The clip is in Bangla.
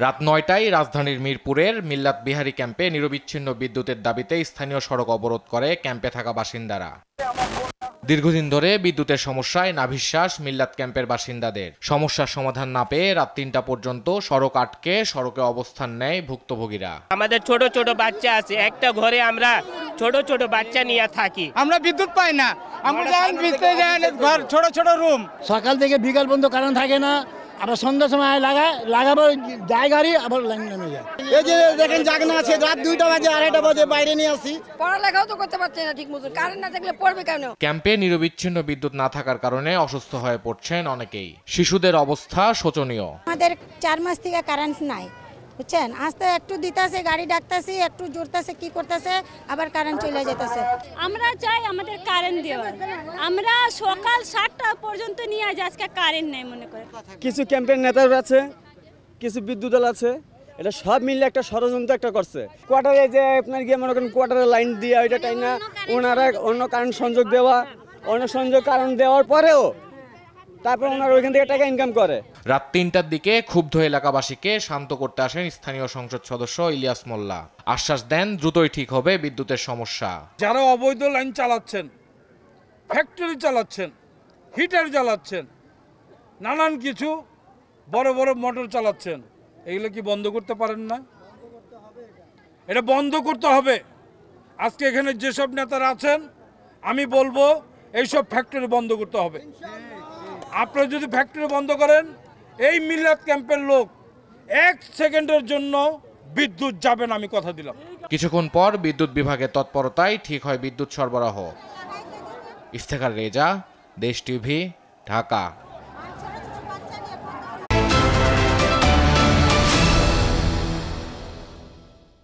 রাত ৯টায় রাজধানীর মিরপুরের মিল্লাত বিহারী ক্যাম্পে নিরবিচ্ছিন্ন বিদ্যুতের দাবিতে স্থানীয় সড়ক অবরোধ করে ক্যাম্পে থাকা বাসিন্দারা। দীর্ঘদিন ধরে বিদ্যুতের সমস্যায় নাভিশ্বাস মিল্লাত ক্যাম্পের বাসিন্দাদের। সমস্যার সমাধান না পেয়ে রাত ৩টা পর্যন্ত সড়ক আটকে সড়কে অবস্থান নেয় ভুক্তভোগীরা। আমাদের ছোট ছোট বাচ্চা আছে, একটা ঘরে আমরা ছোট ছোট বাচ্চা নিয়ে থাকি। আমরা বিদ্যুৎ পাই না, আমরা ঘর ছোট ছোট রুম। সকাল থেকে বিকাল পর্যন্ত কারেন্ট থাকে না, আবার সন্ধ্যার সময় লাগাবো যায় গাড়ি, আবার লাইন নেমে যায়। এই যে দেখেন জাগনা আছে, রাত 2টা বাজে 2:30 বাজে বাইরে নিয়ে আসি। পড়ালেখাও তো করতে পারছে না ঠিক মতো, কারেন্ট না থাকলে পড়বে কেন? ক্যাম্পে নিরবিচ্ছিন্ন বিদ্যুৎ না থাকার কারণে অসুস্থ হয়ে পড়ছেন অনেকেই। শিশুদের অবস্থা শোচনীয়। আমাদের 4 মাস থেকে কারেন্ট নাই, বুঝছেন। আসতে একটু দিতেছে, গাড়ি ডাকতেছে, একটু জোরতেছে, কি করতেছে, আবার কারেন্ট চলে যেতেছে। আমরা চাই আমাদের কারেন্ট দেওয়া। আমরা সকাল 7টা পর্যন্ত নিয়ে আজ আজকে কারেন্ট নেই মনে করে। কিছু ক্যাম্পের নেতারা আছে, কিছু বিদ্যুৎ দল আছে, এটা সব মিলে একটা ষড়যন্ত্র একটা করছে। কোয়ার্টারে যে আপনার গিয়ে মনে করেন কোয়ার্টারে লাইন দিয়ে ওইটা টাই না, ওনারা অন্য কারেন্ট সংযোগ দেওয়া, অন্য সংযোগ কারেন্ট দেওয়ার পরেও তারপর ওনারা ওইখান থেকে টাকা ইনকাম করে। রাত ৩টার দিকে ক্ষুব্ধ এলাকাবাসীকে শান্ত করতে আসেন স্থানীয় সংসদ সদস্য ইলিয়াস মোল্লা। আশ্বাস দেন দ্রুতই ঠিক হবে বিদ্যুতের সমস্যা। যারা অবৈধ লাইন চালাচ্ছেন, ফ্যাক্টরি চালাচ্ছেন, হিটার চালাচ্ছেন, নানান কিছু বড় বড় মোটর চালাচ্ছেন, এগুলো কি বন্ধ করতে পারেন না? এটা বন্ধ করতে হবে। আজকে এখানে যেসব নেতারা আছেন, আমি বলবো এইসব ফ্যাক্টরি বন্ধ করতে হবে। আপনারা যদি ফ্যাক্টরি বন্ধ করেন, এই মিল্লাত ক্যাম্পের লোক 1 সেকেন্ডের জন্য বিদ্যুৎ যাবে না, আমি কথা দিলাম। কিছুক্ষণ পর বিদ্যুৎ বিভাগের তৎপরতায় ঠিক হয় বিদ্যুৎ সরবরাহ। ইফতেখার রেজা, দেশ টিভি, ঢাকা।